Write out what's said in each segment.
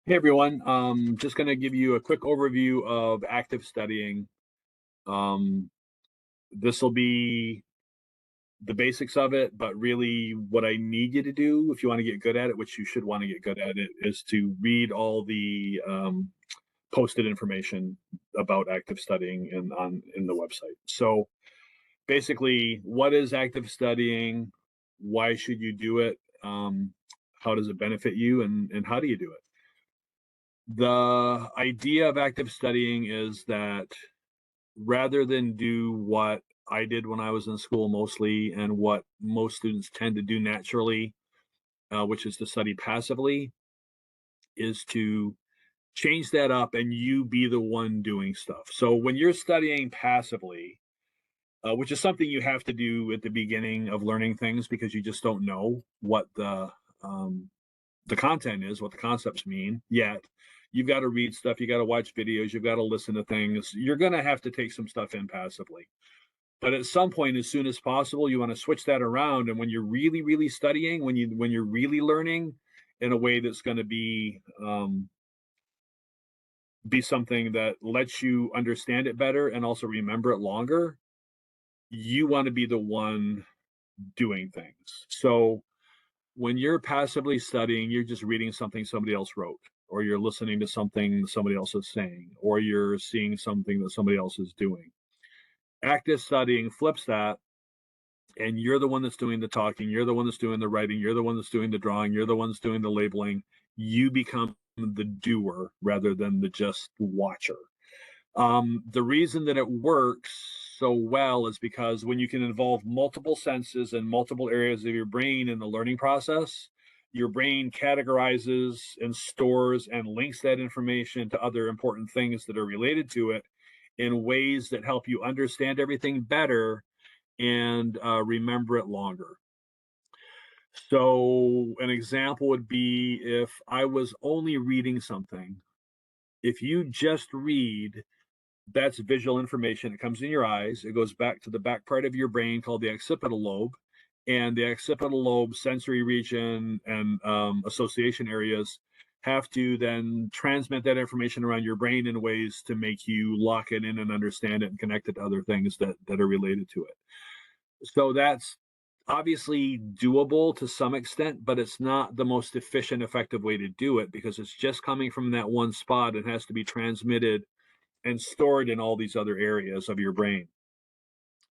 Hey everyone, just going to give you a quick overview of active studying. Um, this will be the basics of it, but really what I need you to do if you want to get good at it, which you should want to get good at it, is to read all the posted information about active studying in the website. So basically, what is active studying? Why should you do it? How does it benefit you, and how do you do it? The idea of active studying is that rather than do what I did when I was in school mostly and what most students tend to do naturally, which is to study passively, is to change that up and you be the one doing stuff. So when you're studying passively, which is something you have to do at the beginning of learning things because you just don't know what the content is, what the concepts mean yet. You've got to read stuff, you got to watch videos, you've got to listen to things. You're going to have to take some stuff in passively. But at some point, as soon as possible, you want to switch that around. And when you're really, really studying, when you're really learning in a way that's going to be something that lets you understand it better and also remember it longer, you want to be the one doing things. So when you're passively studying, you're just reading something somebody else wrote, or you're listening to something somebody else is saying, or you're seeing something that somebody else is doing. Active studying flips that, and you're the one that's doing the talking, you're the one that's doing the writing, you're the one that's doing the drawing, you're the one that's doing the labeling. You become the doer rather than the just watcher. The reason that it works so well is because when you can involve multiple senses and multiple areas of your brain in the learning process, your brain categorizes and stores and links that information to other important things that are related to it in ways that help you understand everything better and remember it longer. So, an example would be if I was only reading something, if you just read, that's visual information. It comes in your eyes. It goes back to the back part of your brain called the occipital lobe. And the occipital lobe sensory region and association areas have to then transmit that information around your brain in ways to make you lock it in and understand it and connect it to other things that are related to it. So that's obviously doable to some extent, but it's not the most efficient, effective way to do it because it's just coming from that one spot and has to be transmitted and stored in all these other areas of your brain.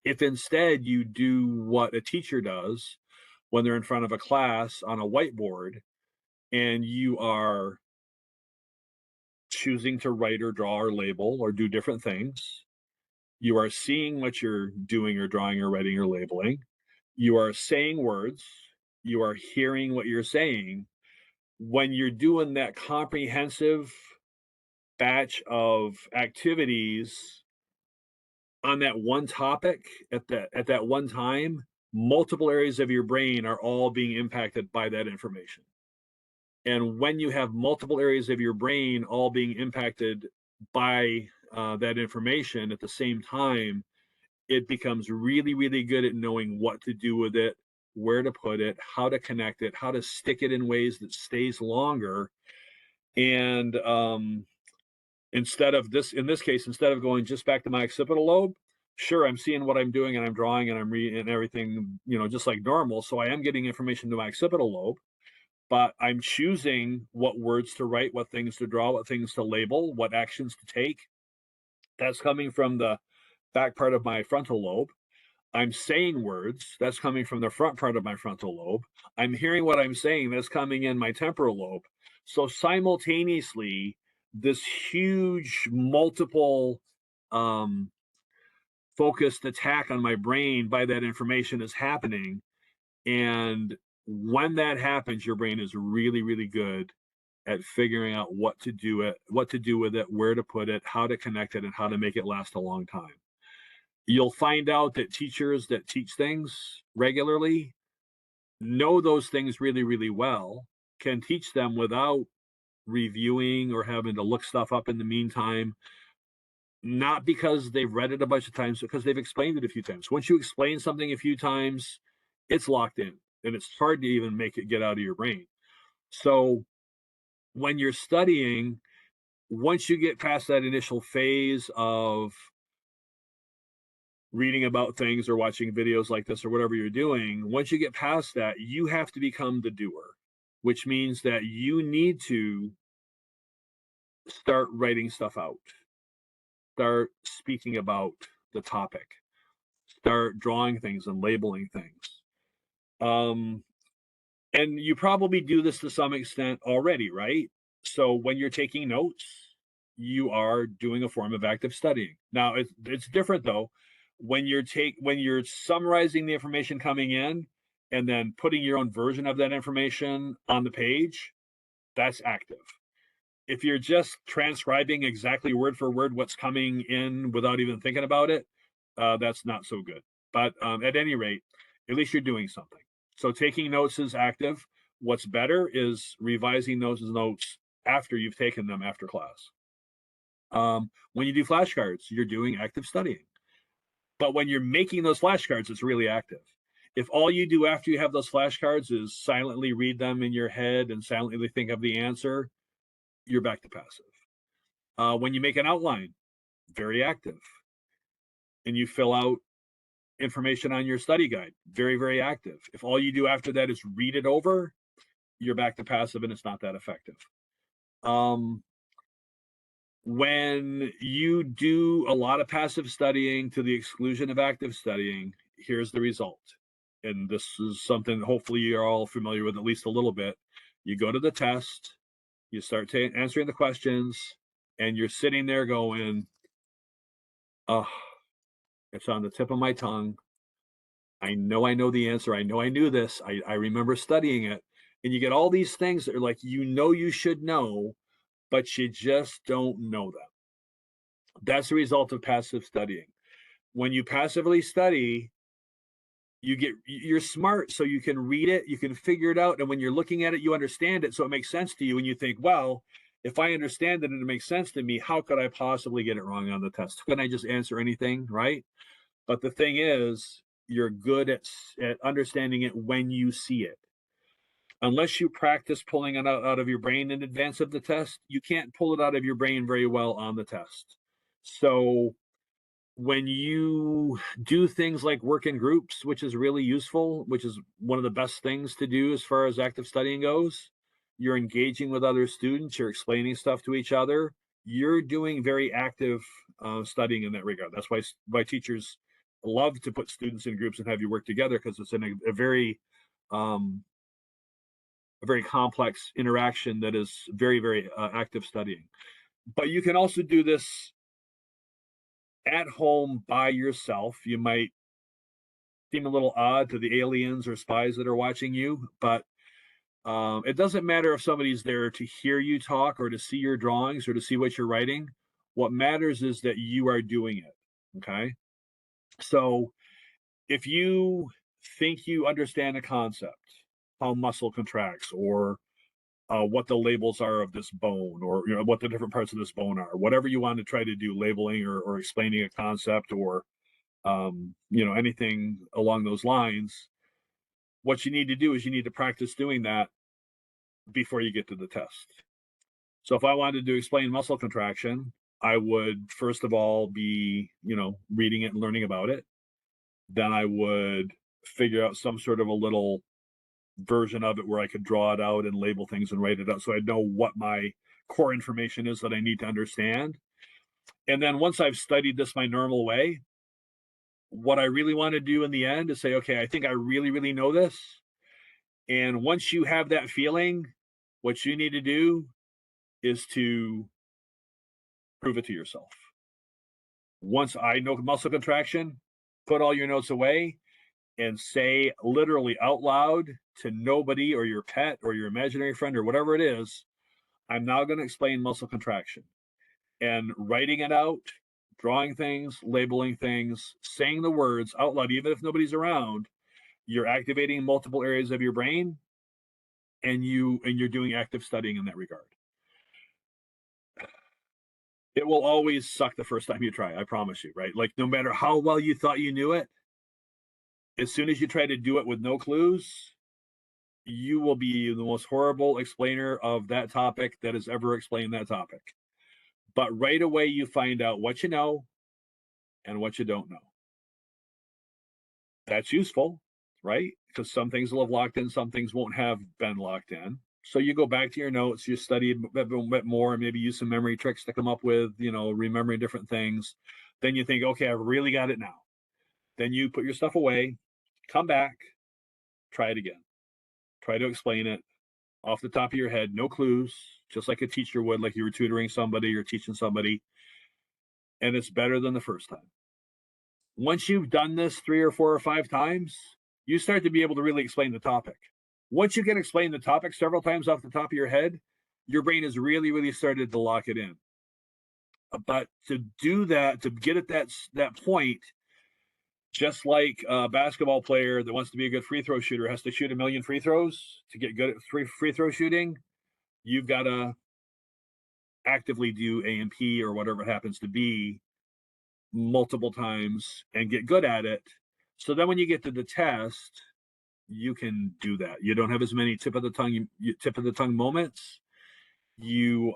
If instead you do what a teacher does when they're in front of a class on a whiteboard and you are choosing to write or draw or label or do different things, you are seeing what you're doing or drawing or writing or labeling, you are saying words, you are hearing what you're saying. When you're doing that comprehensive batch of activities on that one topic at that one time, multiple areas of your brain are all being impacted by that information. And when you have multiple areas of your brain all being impacted by that information at the same time, it becomes really, really good at knowing what to do with it, where to put it, how to connect it, how to stick it in ways that stays longer. And instead of this, in this case, instead of going just back to my occipital lobe, sure, I'm seeing what I'm doing and I'm drawing and I'm reading and everything, just like normal. So I am getting information to my occipital lobe, but I'm choosing what words to write, what things to draw, what things to label, what actions to take. That's coming from the back part of my frontal lobe. I'm saying words, that's coming from the front part of my frontal lobe. I'm hearing what I'm saying, that's coming in my temporal lobe. So simultaneously, this huge multiple um, focused attack on my brain by that information is happening. And when that happens, your brain is really, really good at figuring out what to do with it, where to put it, how to connect it, and how to make it last a long time. You'll find out that teachers that teach things regularly know those things really, really well, can teach them without reviewing or having to look stuff up in the meantime, not because they've read it a bunch of times, because they've explained it a few times. Once you explain something a few times, it's locked in and it's hard to even make it get out of your brain. So when you're studying, once you get past that initial phase of reading about things or watching videos like this or whatever you're doing, once you get past that, you have to become the doer, which means that you need to start writing stuff out, start speaking about the topic, start drawing things and labeling things. Um, and you probably do this to some extent already, right? So when you're taking notes, you are doing a form of active studying. Now it's different though when you're summarizing the information coming in and then putting your own version of that information on the page, that's active. If you're just transcribing exactly word for word what's coming in without even thinking about it, that's not so good. But at any rate, at least you're doing something. So taking notes is active. What's better is revising those notes after you've taken them after class. When you do flashcards, you're doing active studying. But when you're making those flashcards, it's really active. If all you do after you have those flashcards is silently read them in your head and silently think of the answer, you're back to passive. When you make an outline, very active. And you fill out information on your study guide, very, very active. If all you do after that is read it over, you're back to passive and it's not that effective. Um, when you do a lot of passive studying to the exclusion of active studying, here's the result. And this is something hopefully you're all familiar with at least a little bit. You go to the test, you start answering the questions, and you're sitting there going, oh, it's on the tip of my tongue. I know the answer. I know I knew this. I remember studying it. And you get all these things that are like, you should know, but you just don't know them. That's the result of passive studying. When you passively study, you're smart, so you can read it, you can figure it out, and when you're looking at it, you understand it, so it makes sense to you, and you think, well, if I understand it and it makes sense to me, how could I possibly get it wrong on the test? Couldn't I just answer anything, right? But the thing is, you're good at understanding it when you see it. Unless you practice pulling it out of your brain in advance of the test, you can't pull it out of your brain very well on the test. So when you do things like work in groups, which is really useful, which is one of the best things to do as far as active studying goes, you're engaging with other students, you're explaining stuff to each other, you're doing very active studying in that regard. That's why teachers love to put students in groups and have you work together, because it's in um, a very complex interaction that is very, very active studying. But you can also do this at home by yourself. You might seem a little odd to the aliens or spies that are watching you, but it doesn't matter if somebody's there to hear you talk or to see your drawings or to see what you're writing. What matters is that you are doing it. Okay. So if you think you understand a concept, how muscle contracts, or what the labels are of this bone, or what the different parts of this bone are, whatever you want to try to do, labeling or explaining a concept, or anything along those lines, what you need to do is you need to practice doing that before you get to the test. So if I wanted to explain muscle contraction, I would first of all be, reading it and learning about it. Then I would figure out some sort of a little version of it where I could draw it out and label things and write it out so I know what my core information is that I need to understand. And then once I've studied this my normal way, what I really want to do in the end is say, okay, I think I really, really know this. And once you have that feeling, what you need to do is to prove it to yourself. Once I know muscle contraction, put all your notes away and say literally out loud to nobody or your pet or your imaginary friend or whatever it is, I'm now going to explain muscle contraction. And writing it out, drawing things, labeling things, saying the words out loud, even if nobody's around, you're activating multiple areas of your brain, and you're doing active studying in that regard. It will always suck the first time you try, I promise you, right? Like no matter how well you thought you knew it, as soon as you try to do it with no clues, you will be the most horrible explainer of that topic that has ever explained that topic. But right away, you find out what you know and what you don't know. That's useful, right? Because some things will have locked in, some things won't have been locked in. So you go back to your notes, you study a bit more, and maybe use some memory tricks to come up with, remembering different things. Then you think, okay, I've really got it now. Then you put your stuff away, come back, try it again. Try to explain it off the top of your head, no clues, just like a teacher would, like you were tutoring somebody or teaching somebody. And it's better than the first time. Once you've done this 3 or 4 or 5 times, you start to be able to really explain the topic. Once you can explain the topic several times off the top of your head, your brain has really, really started to lock it in. But to do that, to get at that point, just like a basketball player that wants to be a good free throw shooter has to shoot a million free throws to get good at free throw shooting, you've got to actively do A&P or whatever it happens to be multiple times and get good at it. So then when you get to the test, you can do that. You don't have as many tip of the tongue moments. You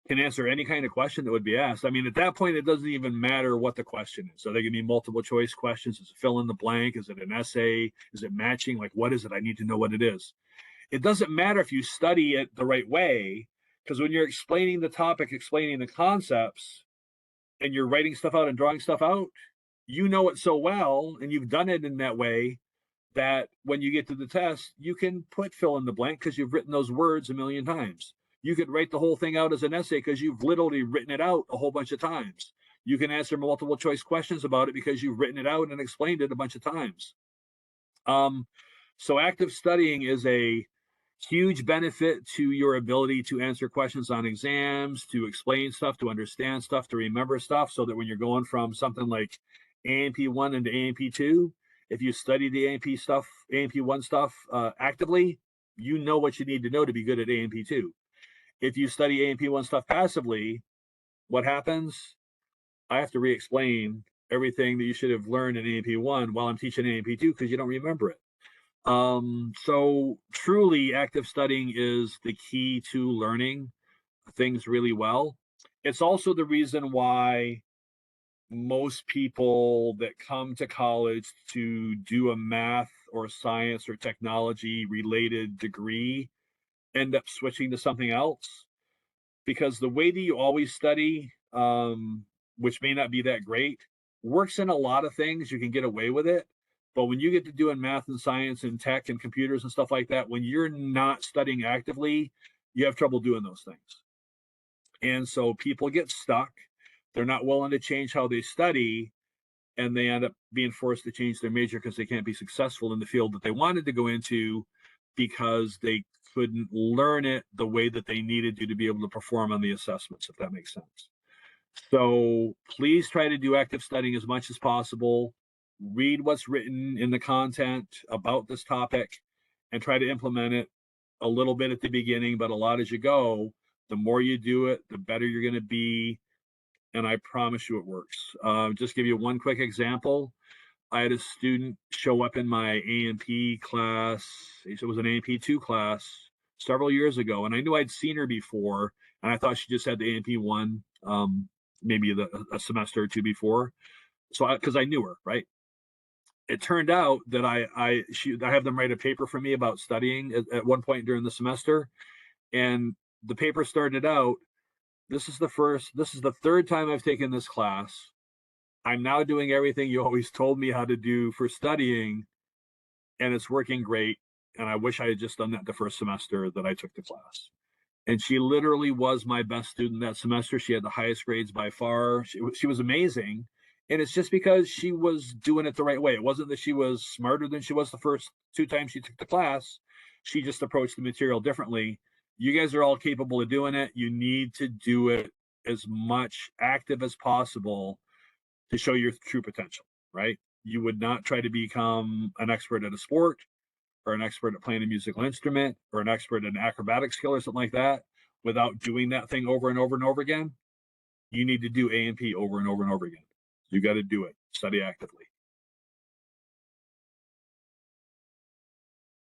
can answer any kind of question that would be asked. I mean, at that point, it doesn't even matter what the question is. So they can be multiple choice questions. Is it fill in the blank? Is it an essay? Is it matching? Like, what is it? I need to know what it is. It doesn't matter if you study it the right way, because when you're explaining the topic, explaining the concepts, and you're writing stuff out and drawing stuff out, you know it so well, and you've done it in that way that when you get to the test, you can put fill in the blank because you've written those words a million times. You could write the whole thing out as an essay because you've literally written it out a whole bunch of times. You can answer multiple choice questions about it because you've written it out and explained it a bunch of times. So active studying is a huge benefit to your ability to answer questions on exams, to explain stuff, to understand stuff, to remember stuff, so that when you're going from something like A&P 1 into A&P 2, if you study the A&P stuff, A&P 1 stuff actively, you know what you need to know to be good at A&P 2. If you study A&P 1 stuff passively, what happens? I have to re-explain everything that you should have learned in A&P 1 while I'm teaching A&P 2 because you don't remember it. So truly active studying is the key to learning things really well. It's also the reason why most people that come to college to do a math or science or technology related degree end up switching to something else, because the way that you always study, which may not be that great, works in a lot of things. You can get away with it. But when you get to doing math and science and tech and computers and stuff like that, when you're not studying actively, you have trouble doing those things. And so people get stuck. They're not willing to change how they study, and they end up being forced to change their major because they can't be successful in the field that they wanted to go into because they couldn't learn it the way that they needed to be able to perform on the assessments, if that makes sense. So please try to do active studying as much as possible. Read what's written in the content about this topic and try to implement it a little bit at the beginning, but a lot as you go. The more you do it, the better you're going to be. And I promise you it works. Just give you one quick example. I had a student show up in my A&P class. It was an A&P 2 class several years ago, and I knew I'd seen her before, and I thought she just had the A&P 1, maybe a semester or two before. So, because I knew her, right? It turned out that I have them write a paper for me about studying at one point during the semester, and the paper started out. This is the third time I've taken this class. I'm now doing everything you always told me how to do for studying, and it's working great. And I wish I had just done that the first semester that I took the class. And she literally was my best student that semester. She had the highest grades by far. She was amazing. And it's just because she was doing it the right way. It wasn't that she was smarter than she was the first 2 times she took the class. She just approached the material differently. You guys are all capable of doing it. You need to do it as much active as possible to show your true potential, right? You would not try to become an expert at a sport or an expert at playing a musical instrument or an expert in acrobatic skill or something like that without doing that thing over and over and over again. You need to do A&P over and over and over again. You got to do it. Study actively.